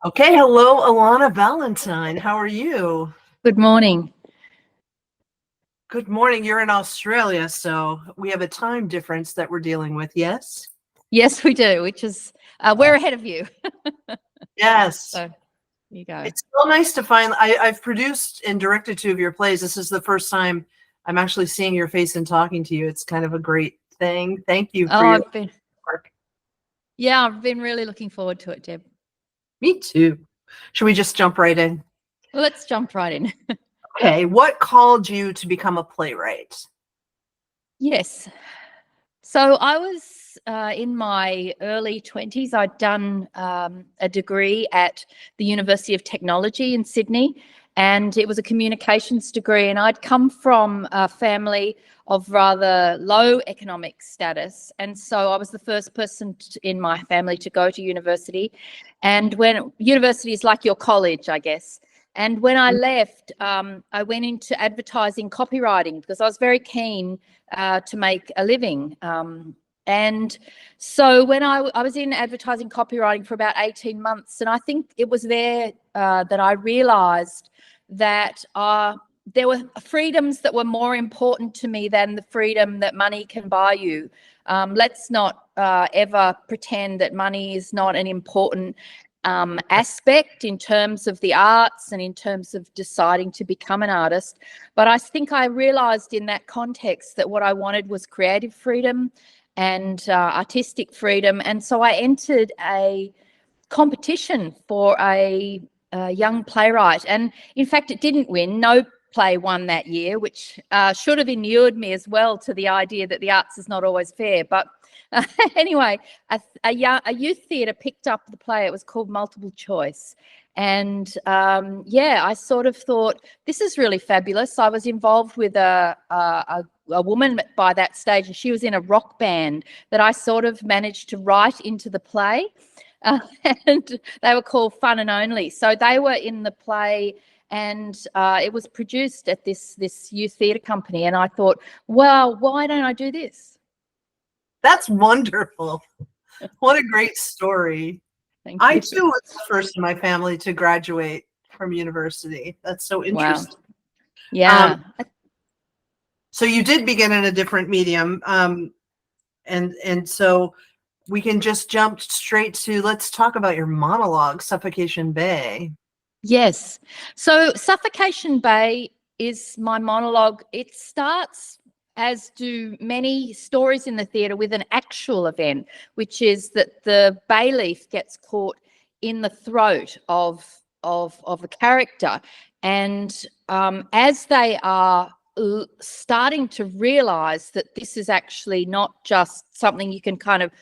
Okay, hello, Alana Valentine. How are you? Good morning. Good morning. You're in Australia, so we have a time difference that we're dealing with, yes? Yes, we do, which is, we're ahead of you. Yes. So, you go. It's so nice to find, I've produced and directed 2 of your plays. This is the first time I'm actually seeing your face and talking to you. It's kind of a great thing. Thank you for your work. Yeah, I've been really looking forward to it, Deb. Me too. Should we just jump right in? Let's jump right in. Okay, what called you to become a playwright? Yes. So I was in my early 20s. I'd done a degree at the University of Technology in Sydney, and it was a communications degree. And I'd come from a family of rather low economic status. And so I was the first person in my family to go to university. And when university is like your college, I guess. And when I left, I went into advertising copywriting because I was very keen to make a living. And so when I was in advertising copywriting for about 18 months, and I think it was there that I realized that there were freedoms that were more important to me than the freedom that money can buy you. Let's not ever pretend that money is not an important aspect in terms of the arts and in terms of deciding to become an artist. But I think I realized in that context that what I wanted was creative freedom and artistic freedom. And so I entered a competition for a young playwright. And in fact, it didn't win. No play won that year, which should have inured me as well to the idea that the arts is not always fair. But anyway, a youth theatre picked up the play. It was called Multiple Choice. And I sort of thought, this is really fabulous. I was involved with a woman by that stage, and she was in a rock band that I sort of managed to write into the play. And they were called Fun and Only. So they were in the play, and it was produced at this youth theatre company. And I thought, well, why don't I do this? That's wonderful. What a great story. Thank you. I too was the first in my family to graduate from university. That's so interesting. Wow. Yeah. So you did begin in a different medium. And so we can just jump straight to, let's talk about your monologue, Suffocation Bay. Yes. So Suffocation Bay is my monologue. It starts, as do many stories in the theatre, with an actual event, which is that the bay leaf gets caught in the throat of a character. And as they are starting to realise that this is actually not just something you can kind of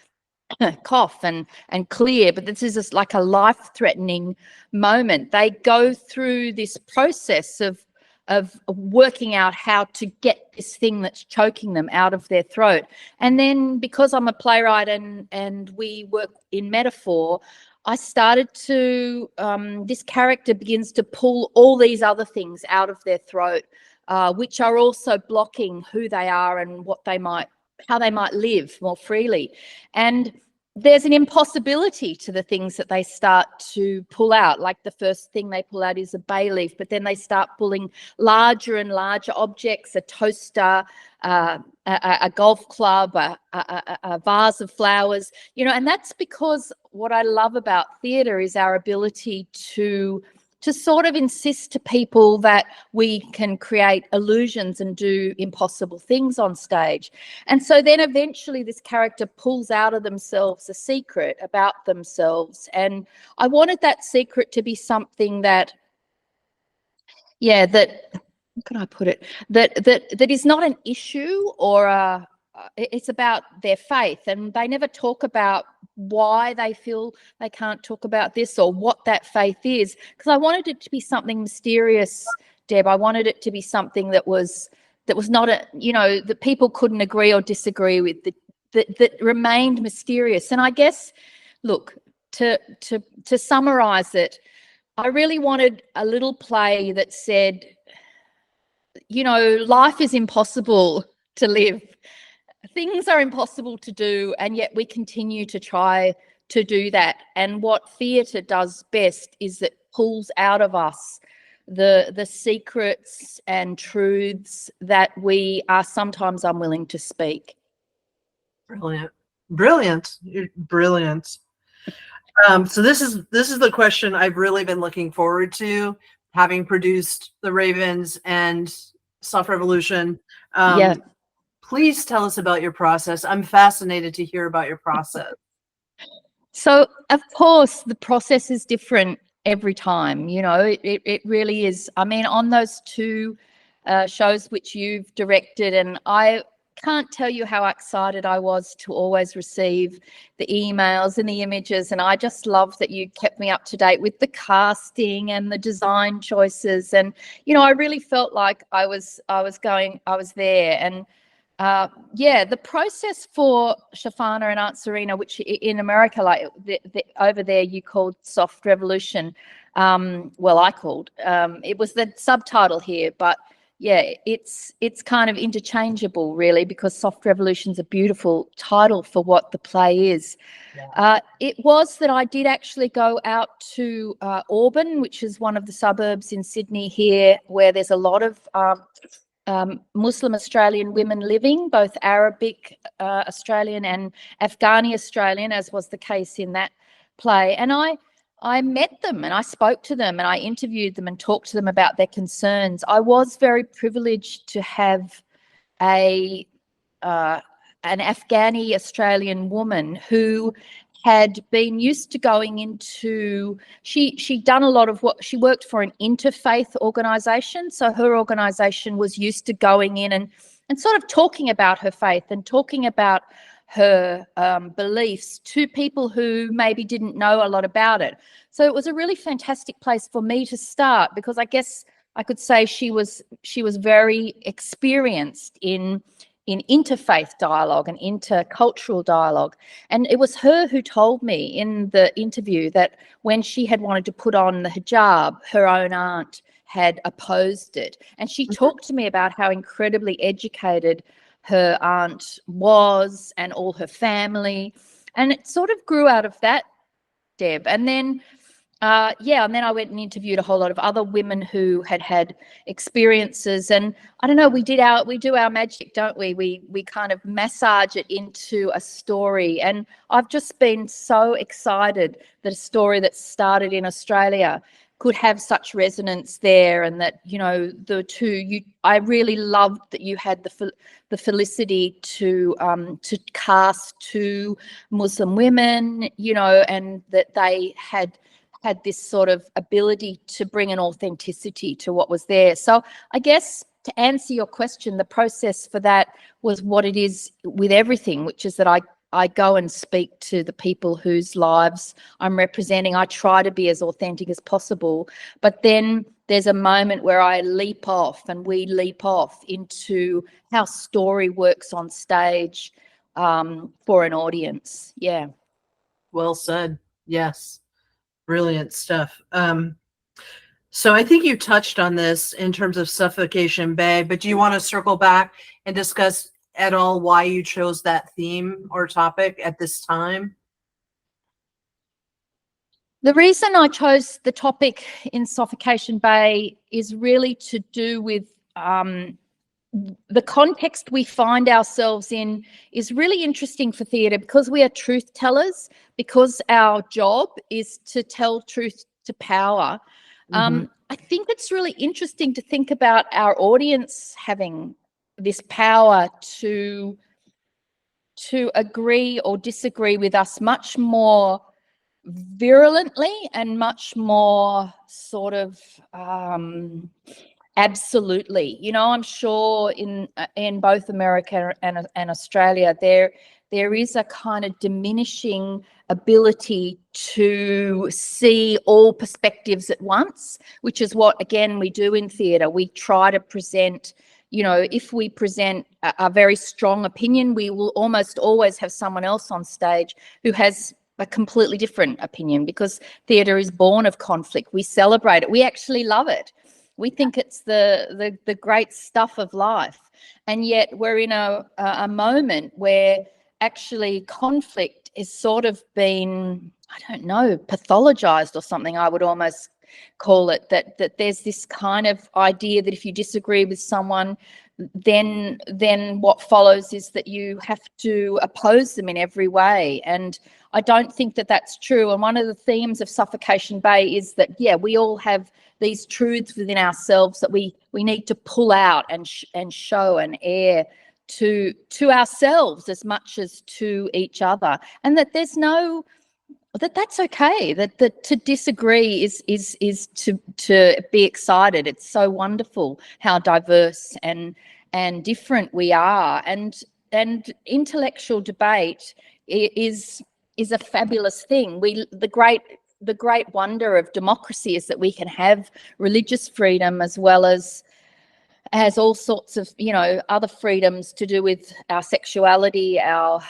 cough and clear, but this is like a life-threatening moment. They go through this process of working out how to get this thing that's choking them out of their throat. And then, because I'm a playwright and we work in metaphor, I started to this character begins to pull all these other things out of their throat, which are also blocking who they are and how they might live more freely. And there's an impossibility to the things that they start to pull out. Like the first thing they pull out is a bay leaf, but then they start pulling larger and larger objects, a toaster, a golf club, a vase of flowers, and that's because what I love about theatre is our ability to sort of insist to people that we can create illusions and do impossible things on stage. And so then eventually this character pulls out of themselves a secret about themselves. And I wanted that secret to be something that, how can I put it? That is not an issue or it's about their faith, and they never talk about why they feel they can't talk about this or what that faith is, because I wanted it to be something mysterious, Deb. I wanted it to be something that was not that people couldn't agree or disagree with, that remained mysterious. And I guess, look, to summarize it, I really wanted a little play that said, life is impossible to live. Things are impossible to do, and yet we continue to try to do that. And what theatre does best is it pulls out of us the secrets and truths that we are sometimes unwilling to speak. Brilliant. Brilliant. You're brilliant. So this is the question I've really been looking forward to, having produced The Ravens and Soft Revolution. Yeah. Please tell us about your process. I'm fascinated to hear about your process. So, of course, the process is different every time. You know, it really is. I mean, on those two shows which you've directed, and I can't tell you how excited I was to always receive the emails and the images, and I just love that you kept me up to date with the casting and the design choices. And you know, I really felt like I was there. And yeah, the process for Shafana and Aunt Serena, which in America, like over there, you called Soft Revolution. Well, I called. It was the subtitle here, but yeah, it's kind of interchangeable, really, because Soft Revolution's a beautiful title for what the play is. Yeah. It was that I did actually go out to Auburn, which is one of the suburbs in Sydney here, where there's a lot of Muslim Australian women living, both Arabic Australian and Afghani Australian, as was the case in that play. And I met them and I spoke to them and I interviewed them and talked to them about their concerns. I was very privileged to have an Afghani Australian woman who had been used to going into, she'd done a lot of what, she worked for an interfaith organisation. So her organisation was used to going in and sort of talking about her faith and talking about her beliefs to people who maybe didn't know a lot about it. So it was a really fantastic place for me to start, because I guess I could say she was very experienced in interfaith dialogue and intercultural dialogue. And it was her who told me in the interview that when she had wanted to put on the hijab, her own aunt had opposed it. And she talked to me about how incredibly educated her aunt was and all her family. And it sort of grew out of that, Deb. And then and then I went and interviewed a whole lot of other women who had experiences, and I don't know, we do our magic, don't we? We kind of massage it into a story, and I've just been so excited that a story that started in Australia could have such resonance there, and that, you know, I really loved that you had the felicity to cast two Muslim women, you know, and that they had this sort of ability to bring an authenticity to what was there. So I guess to answer your question, the process for that was what it is with everything, which is that I go and speak to the people whose lives I'm representing. I try to be as authentic as possible, but then there's a moment where I leap off, and we leap off into how story works on stage for an audience. Yeah. Well said. Yes. Brilliant stuff. So I think you touched on this in terms of Suffocation Bay, but do you want to circle back and discuss at all why you chose that theme or topic at this time? The reason I chose the topic in Suffocation Bay is really to do with the context we find ourselves in is really interesting for theatre, because we are truth tellers, because our job is to tell truth to power. I think it's really interesting to think about our audience having this power to agree or disagree with us much more virulently and much more sort of absolutely. You know, I'm sure in both America and Australia there is a kind of diminishing ability to see all perspectives at once, which is what, again, we do in theatre. We try to present, you know, if we present a very strong opinion, we will almost always have someone else on stage who has a completely different opinion, because theatre is born of conflict. We celebrate it. We actually love it. We think it's the great stuff of life. And yet we're in a moment where actually conflict is sort of been, I don't know, pathologized or something, I would almost call it, that there's this kind of idea that if you disagree with someone, then what follows is that you have to oppose them in every way. And I don't think that that's true. And one of the themes of Suffocation Bay is that, yeah, we all have these truths within ourselves that we need to pull out and show and air to ourselves as much as to each other, and that there's no, that's okay, that to disagree is to be excited. It's so wonderful how diverse and different we are, and intellectual debate is a fabulous thing. The great wonder of democracy is that we can have religious freedom as well as all sorts of, you know, other freedoms to do with our sexuality, our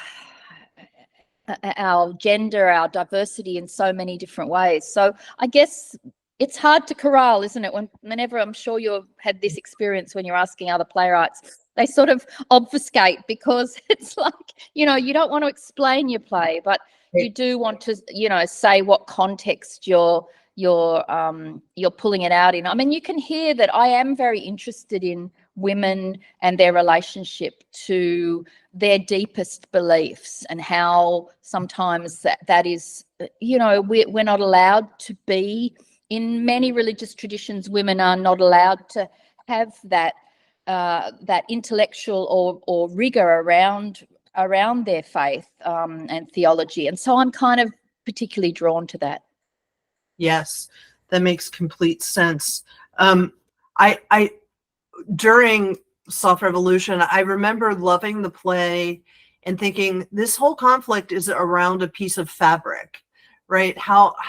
gender, our diversity in so many different ways. So I guess it's hard to corral, isn't it? Whenever, I'm sure you've had this experience when you're asking other playwrights, they sort of obfuscate, because it's like, you know, you don't want to explain your play, but you do want to, you know, say what context you're pulling it out in. I mean, you can hear that I am very interested in women and their relationship to their deepest beliefs, and how sometimes that is, you know, we're not allowed to be, in many religious traditions, women are not allowed to have that intellectual or rigor around their faith and theology. And so I'm kind of particularly drawn to that. Yes, that makes complete sense. I during Soft Revolution, I remember loving the play and thinking, this whole conflict is around a piece of fabric, right? How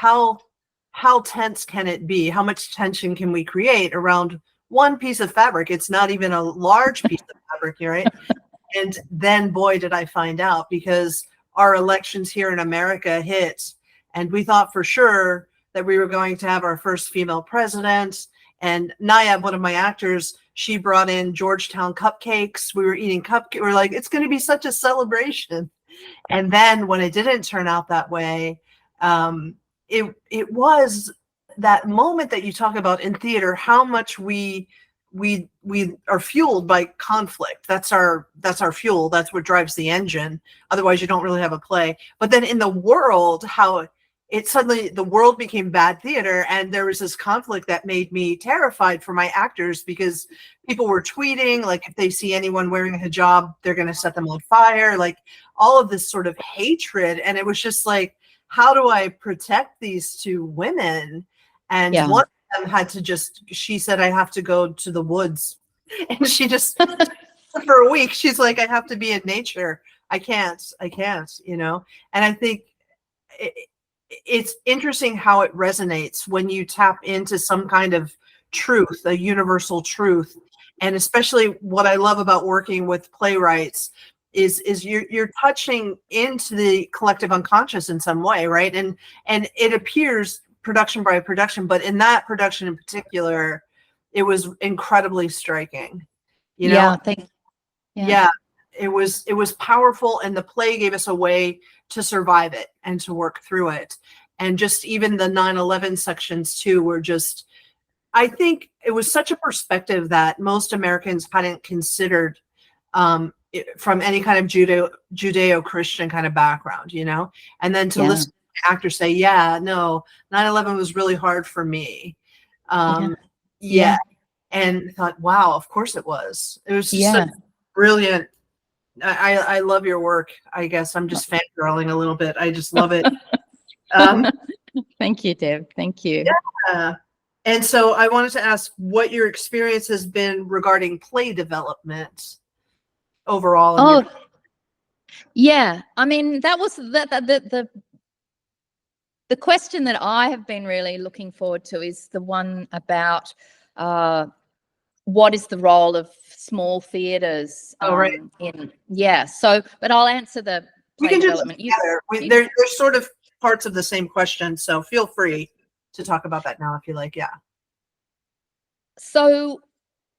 tense can it be? How much tension can we create around one piece of fabric? It's not even a large piece of fabric, right? And then, boy, did I find out, because our elections here in America hit, and we thought for sure that we were going to have our first female president. And Nayab, one of my actors, she brought in Georgetown cupcakes. We were eating cupcakes. We're like, it's going to be such a celebration. And then when it didn't turn out that way, it was that moment that you talk about in theater, how much we are fueled by conflict. That's our fuel. That's what drives the engine. Otherwise, you don't really have a play. But then in the world, how it suddenly, the world became bad theater, and there was this conflict that made me terrified for my actors, because people were tweeting, like, if they see anyone wearing a hijab, they're going to set them on fire, like all of this sort of hatred. And it was just like, how do I protect these two women? And one of them had to she said, I have to go to the woods. And she just, for a week, she's like, I have to be in nature. I can't, you know? And I think it's interesting how it resonates when you tap into some kind of truth, a universal truth. And especially what I love about working with playwrights is you're touching into the collective unconscious in some way, right? And it appears production by production, but in that production in particular, it was incredibly striking. You know? Yeah, it was powerful, and the play gave us a way to survive it and to work through it. And just even the 9/11 sections too were just, I think it was such a perspective that most Americans hadn't considered from any kind of Judeo-Christian kind of background, you know? And then to listen to the actor say, yeah, no, 9/11 was really hard for me. And thought, wow, of course it was. It was just such brilliant. I love your work. I guess I'm just fangirling a little bit. I just love it. Thank you, Deb. Thank you. Yeah. And so I wanted to ask what your experience has been regarding play development overall. Yeah. I mean, that was the question that I have been really looking forward to is the one about what is the role of small theatres right. But I'll answer the play development. They're sort of parts of the same question, so feel free to talk about that now if you like. So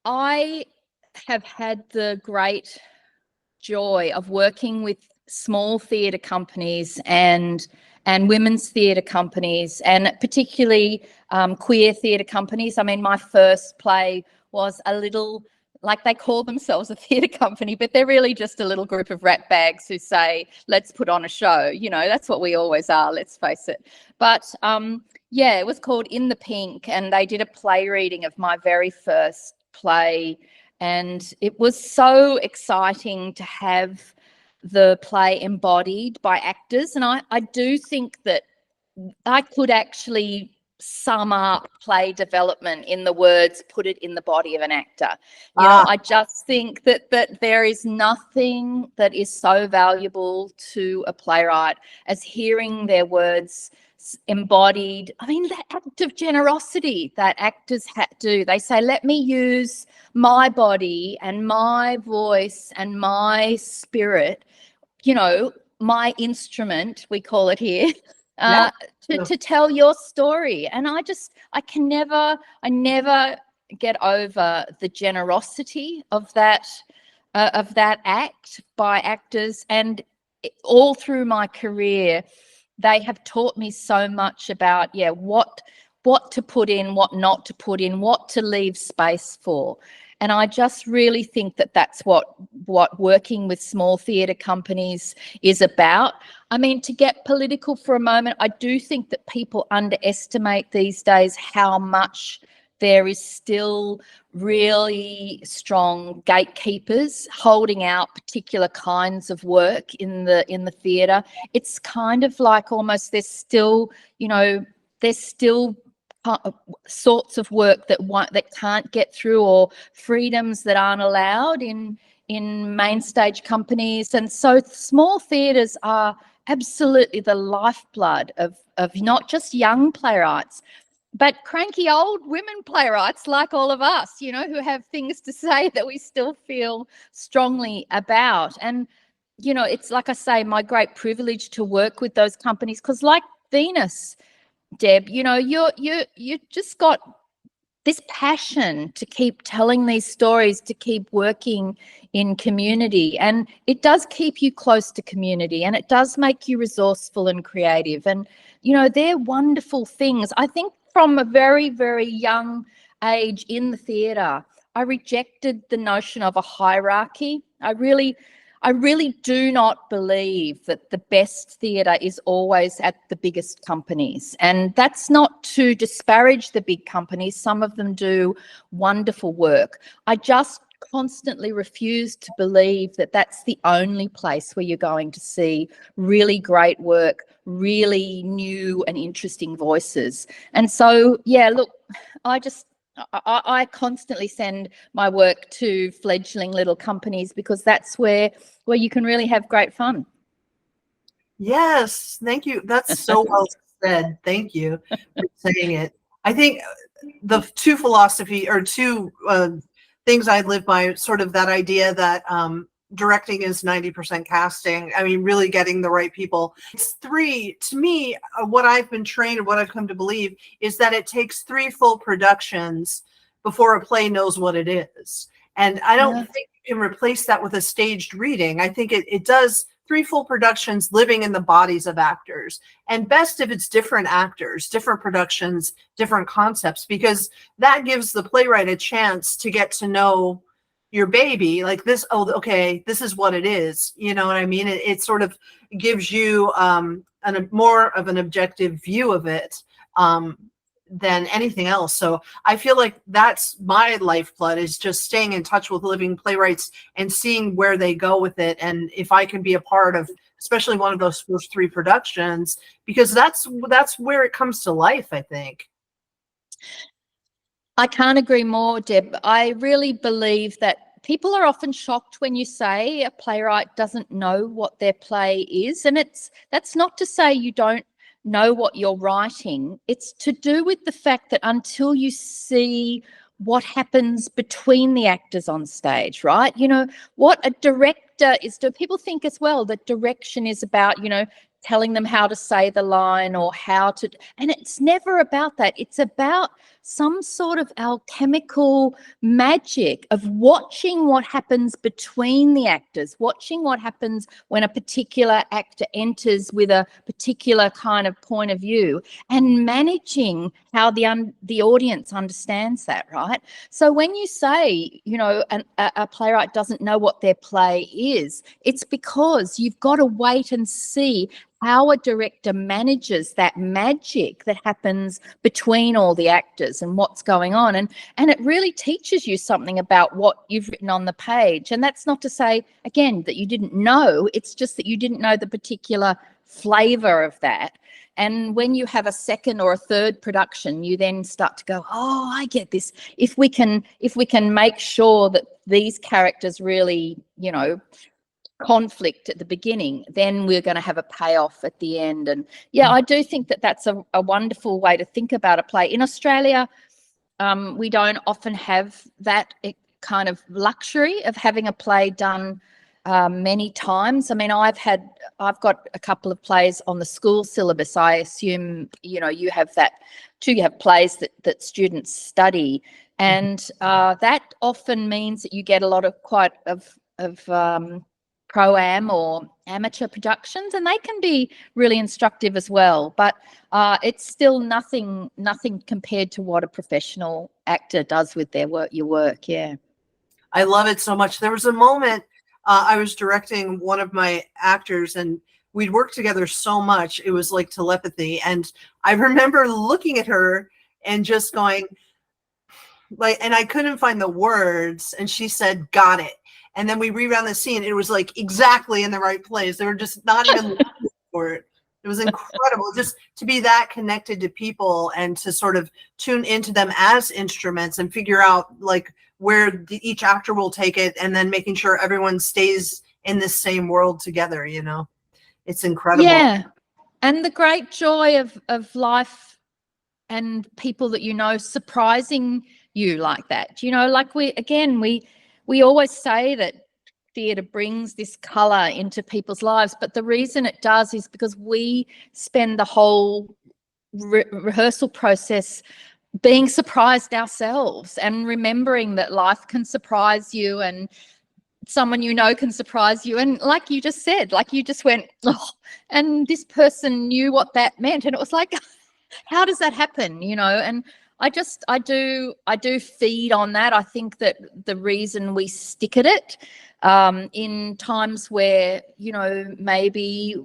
I have had the great joy of working with small theatre companies and women's theatre companies, and particularly queer theatre companies. I mean, my first play was a little, like, they call themselves a theatre company, but they're really just a little group of ratbags who say, let's put on a show. You know, that's what we always are, let's face it. But yeah, it was called In the Pink, and they did a play reading of my very first play. And it was so exciting to have the play embodied by actors. And I do think that I could actually sum up play development in the words, put it in the body of an actor. You know, I just think that there is nothing that is so valuable to a playwright as hearing their words embodied. I mean, that act of generosity that actors do. They say, let me use my body and my voice and my spirit, you know, my instrument, we call it here, to tell your story. And I never get over the generosity of that act by actors. And all through my career, they have taught me so much about, what to put in, what not to put in, what to leave space for. And I just really think that that's what working with small theatre companies is about. I mean, to get political for a moment, I do think that people underestimate these days how much there is still really strong gatekeepers holding out particular kinds of work in the theatre. It's kind of like almost there's still sorts of work that can't get through, or freedoms that aren't allowed in main stage companies. And so small theatres are absolutely the lifeblood of not just young playwrights, but cranky old women playwrights like all of us, you know, who have things to say that we still feel strongly about. And, you know, it's like I say, my great privilege to work with those companies, because like Venus, Deb, you know, you just got this passion to keep telling these stories, to keep working in community, and it does keep you close to community, and it does make you resourceful and creative. And, you know, they're wonderful things. I think from a very, very young age in the theatre, I rejected the notion of a hierarchy. I really do not believe that the best theatre is always at the biggest companies. And that's not to disparage the big companies. Some of them do wonderful work. I just constantly refuse to believe that that's the only place where you're going to see really great work, really new and interesting voices. And so, yeah, look, I constantly send my work to fledgling little companies, because that's where you can really have great fun. Yes, thank you. That's so well said. Thank you for saying it. I think the two things I live by, sort of that idea that directing is 90% casting. I mean, really getting the right people. It's 3, to me, what I've been trained and what I've come to believe is that it takes 3 full productions before a play knows what it is. And I don't think you can replace that with a staged reading. I think it does 3 full productions living in the bodies of actors, and best if it's different actors, different productions, different concepts, because that gives the playwright a chance to get to know your baby like this. Oh, okay, this is what it is. You know what I mean? It sort of gives you more of an objective view of it than anything else. So I feel like that's my lifeblood, is just staying in touch with living playwrights and seeing where they go with it. And if I can be a part of, especially one of those first 3 productions, because that's where it comes to life, I think. I can't agree more, Deb. I really believe that people are often shocked when you say a playwright doesn't know what their play is. And that's not to say you don't know what you're writing. It's to do with the fact that until you see what happens between the actors on stage, right? You know, what a director is, do people think as well that direction is about, you know, telling them how to say the line or how to, and it's never about that. It's about some sort of alchemical magic of watching what happens between the actors, watching what happens when a particular actor enters with a particular kind of point of view, and managing how the audience understands that, right? So when you say, you know, a playwright doesn't know what their play is, it's because you've got to wait and see how a director manages that magic that happens between all the actors and what's going on. And it really teaches you something about what you've written on the page. And that's not to say, again, that you didn't know. It's just that you didn't know the particular flavor of that. And when you have a second or a third production, you then start to go, oh, I get this. If we can make sure that these characters really, you know, conflict at the beginning, then we're going to have a payoff at the end. And yeah, I do think that that's a wonderful way to think about a play. In Australia, we don't often have that kind of luxury of having a play done many times. I mean, I've got a couple of plays on the school syllabus. I assume, you know, you have that too. You have plays that students study, and that often means that you get a lot of pro-am or amateur productions, and they can be really instructive as well, but it's still nothing compared to what a professional actor does with their work. Yeah, I love it so much. There was a moment I was directing one of my actors, and we'd worked together so much, it was like telepathy, and I remember looking at her and just going like, and I couldn't find the words, and she said, got it. And then we reran the scene. It was like exactly in the right place. They were just not even looking for it. It was incredible just to be that connected to people and to sort of tune into them as instruments and figure out like where each actor will take it, and then making sure everyone stays in this same world together, you know. It's incredible. Yeah. And the great joy of life and people that you know surprising you like that. You know, like we always say that theatre brings this colour into people's lives, but the reason it does is because we spend the whole rehearsal process being surprised ourselves and remembering that life can surprise you and someone you know can surprise you. And like you just said, like you just went, oh, and this person knew what that meant. And it was like, how does that happen? You know, and I do feed on that. I think that the reason we stick at it in times where, you know, maybe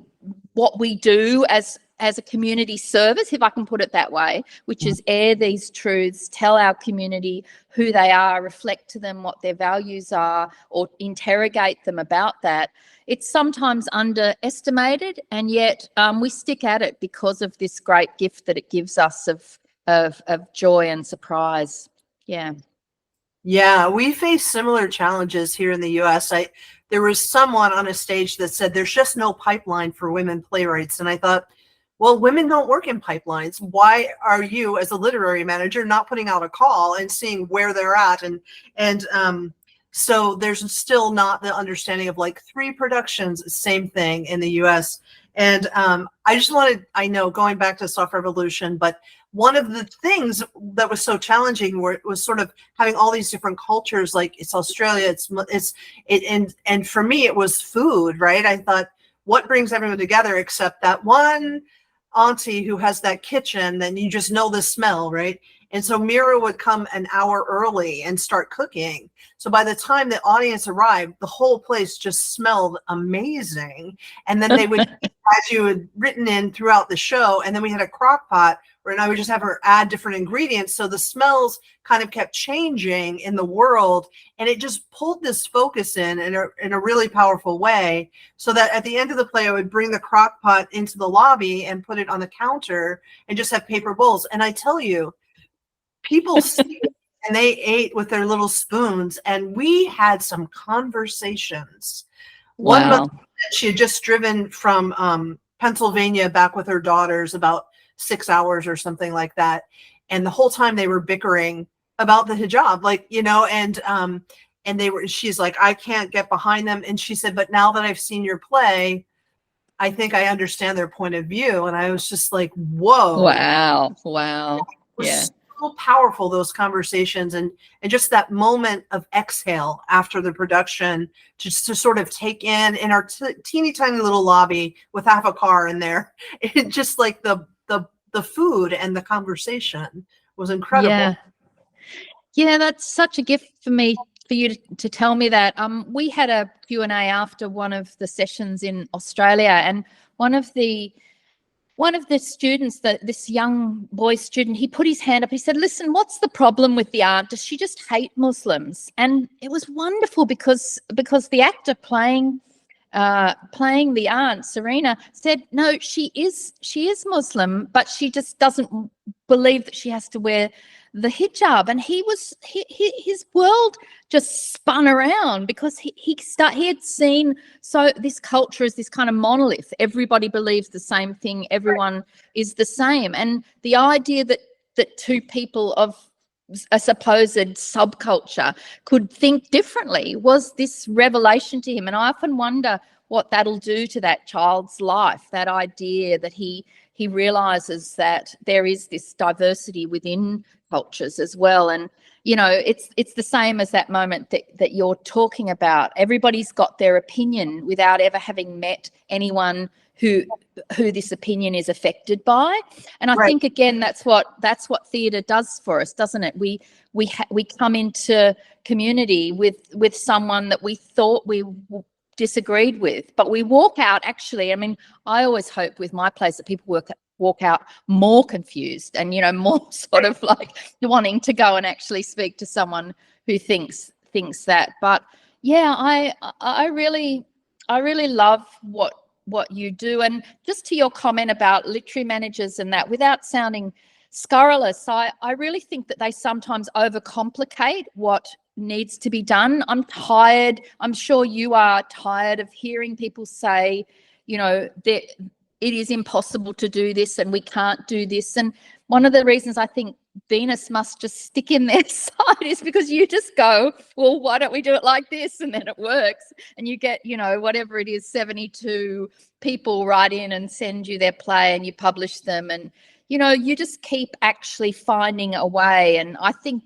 what we do as a community service, if I can put it that way, which is air these truths, tell our community who they are, reflect to them what their values are, or interrogate them about that. It's sometimes underestimated, and yet we stick at it because of this great gift that it gives us of joy and surprise. Yeah, we face similar challenges here in the US. There was someone on a stage that said there's just no pipeline for women playwrights, and I thought, well, women don't work in pipelines. Why are you as a literary manager not putting out a call and seeing where they're at? And so there's still not the understanding of like 3 productions, same thing in the US. And I just wanted, I know, going back to Soft Revolution, but one of the things that was so challenging was sort of having all these different cultures, like it's Australia, and for me, it was food, right? I thought, what brings everyone together except that one auntie who has that kitchen, then you just know the smell, right? And so Mira would come an hour early and start cooking. So by the time the audience arrived, the whole place just smelled amazing. And then they would, as you had written in throughout the show, and then we had a crock pot where I would just have her add different ingredients. So the smells kind of kept changing in the world, and it just pulled this focus in a really powerful way, so that at the end of the play, I would bring the crock pot into the lobby and put it on the counter and just have paper bowls. And I tell you, people see it and they ate with their little spoons, and we had some conversations. Wow. One month she had just driven from Pennsylvania back with her daughters, about 6 hours or something like that. And the whole time they were bickering about the hijab, like, you know, and she's like, I can't get behind them. And she said, but now that I've seen your play, I think I understand their point of view. And I was just like, whoa. Wow. Wow. It was Yeah. so powerful, those conversations, and just that moment of exhale after the production, just to sort of take in our teeny tiny little lobby with half a car in there. It just like the food and the conversation was incredible. Yeah. Yeah, that's such a gift for me, for you to tell me that. We had a Q&A after one of the sessions in Australia, and one of the students, this young boy student, he put his hand up. He said, "Listen, what's the problem with the aunt? Does she just hate Muslims?" And it was wonderful because the actor playing the aunt, Serena, said, "No, she is Muslim, but she just doesn't believe that she has to wear the hijab." And his world just spun around, because he had seen, so this culture is this kind of monolith. Everybody believes the same thing. Everyone is the same. And the idea that two people of a supposed subculture could think differently was this revelation to him. And I often wonder what that'll do to that child's life, that idea that he realizes that there is this diversity within cultures as well. And it's the same as that moment that you're talking about. Everybody's got their opinion without ever having met anyone who this opinion is affected by. And I think, again, that's what theatre does for us, doesn't it? We come into community with someone that we thought we disagreed with, but we walk out, actually, I mean, I always hope with my plays that people walk out more confused and, more sort of like wanting to go and actually speak to someone who thinks that. But yeah, I really love what you do. And just to your comment about literary managers and that, without sounding scurrilous, I really think that they sometimes overcomplicate what needs to be done. I'm tired. I'm sure you are tired of hearing people say, that it is impossible to do this and we can't do this. And one of the reasons I think Venus must just stick in their side is because you just go, well, why don't we do it like this? And then it works. And you get, whatever it is, 72 people write in and send you their play, and you publish them. And, you just keep actually finding a way. And I think,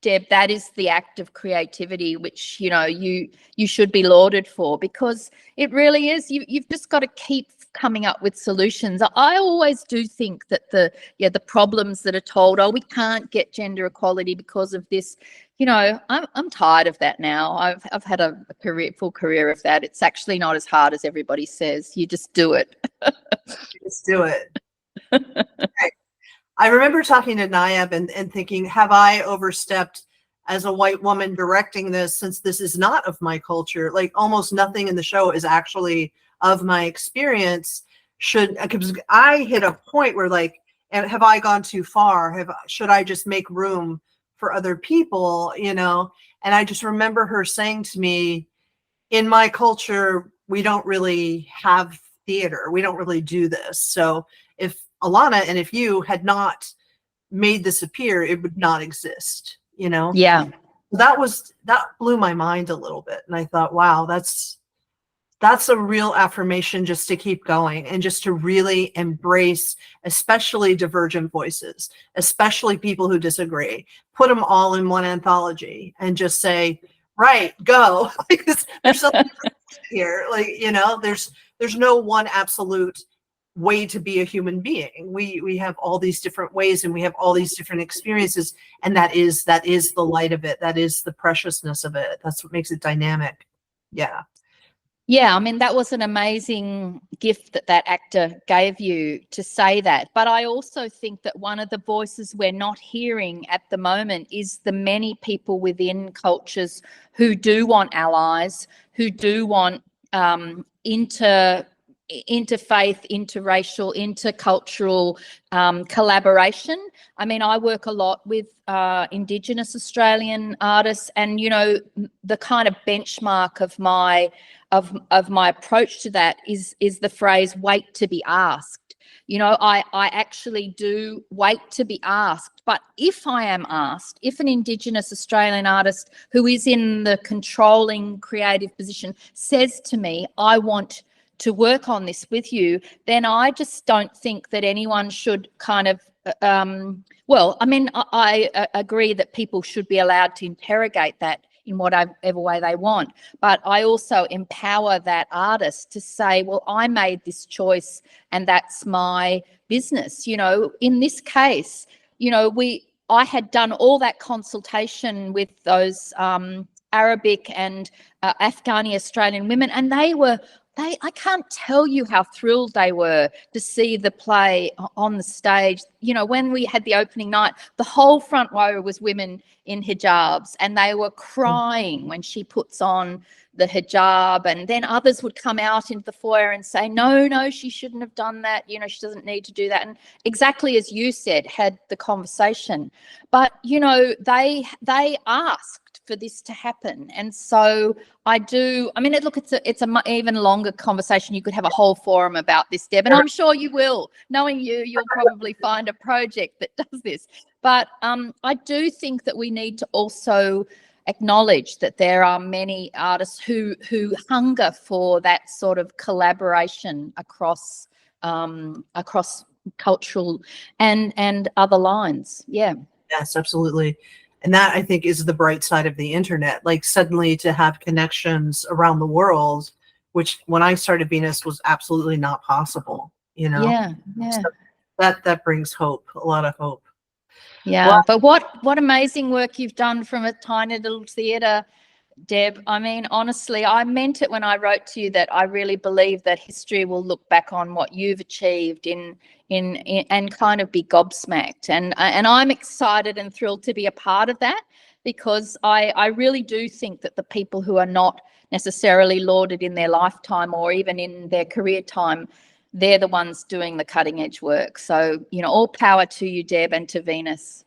Deb, that is the act of creativity, which, you should be lauded for, because it really is. You've just got to keep coming up with solutions. I always do think that the problems that are told, we can't get gender equality because of this, I'm tired of that now. I've had a full career of that. It's actually not as hard as everybody says. You just do it. Just do it. Right. I remember talking to Nayab and thinking, have I overstepped as a white woman directing this, since this is not of my culture? Like, almost nothing in the show is actually of my experience. Because I hit a point where, like, have I gone too far? Should I just make room for other people, And I just remember her saying to me, in my culture, we don't really have theater. We don't really do this. So if Alana and if you had not made this appear, it would not exist, Yeah. That blew my mind a little bit. And I thought, wow, that's a real affirmation, just to keep going and just to really embrace, especially divergent voices, especially people who disagree, put them all in one anthology and just say, right, go. Like there's something here. Like, there's no one absolute way to be a human being. We have all these different ways, and we have all these different experiences, and that is the light of it. That is the preciousness of it. That's what makes it dynamic. Yeah. Yeah, I mean, that was an amazing gift that actor gave you to say that. But I also think that one of the voices we're not hearing at the moment is the many people within cultures who do want allies, who do want interfaith, interracial, intercultural collaboration. I mean, I work a lot with Indigenous Australian artists, and the kind of benchmark of my approach to that is the phrase "wait to be asked." I actually do wait to be asked. But if I am asked, if an Indigenous Australian artist who is in the controlling creative position says to me, "I want to work on this with you, then I just don't think that anyone should kind of, well, I mean, I agree that people should be allowed to interrogate that in whatever way they want, but I also empower that artist to say, well, I made this choice and that's my business. You know, in this case, you know, I had done all that consultation with those Arabic and Afghani Australian women, and I can't tell you how thrilled they were to see the play on the stage. You know, when we had the opening night, the whole front row was women in hijabs, and they were crying when she puts on the hijab, and then others would come out into the foyer and say, no, she shouldn't have done that. You know, she doesn't need to do that. And exactly as you said, had the conversation. But, you know, they asked for this to happen. And so I mean, it's a even longer conversation. You could have a whole forum about this, Deb, and I'm sure you will. Knowing you'll probably find a project that does this. But I do think that we need to also acknowledge that there are many artists who hunger for that sort of collaboration across cultural and other lines. Yeah. Yes, absolutely. And that, I think, is the bright side of the internet. Like, suddenly to have connections around the world, which when I started Venus was absolutely not possible, you know? Yeah. So that brings hope, a lot of hope. Yeah. Well, but what amazing work you've done from a tiny little theatre, Deb. I mean, honestly, I meant it when I wrote to you that I really believe that history will look back on what you've achieved in and kind of be gobsmacked. And I'm excited and thrilled to be a part of that, because I really do think that the people who are not necessarily lauded in their lifetime or even in their career time, they're the ones doing the cutting edge work. So, you know, all power to you, Deb, and to Venus.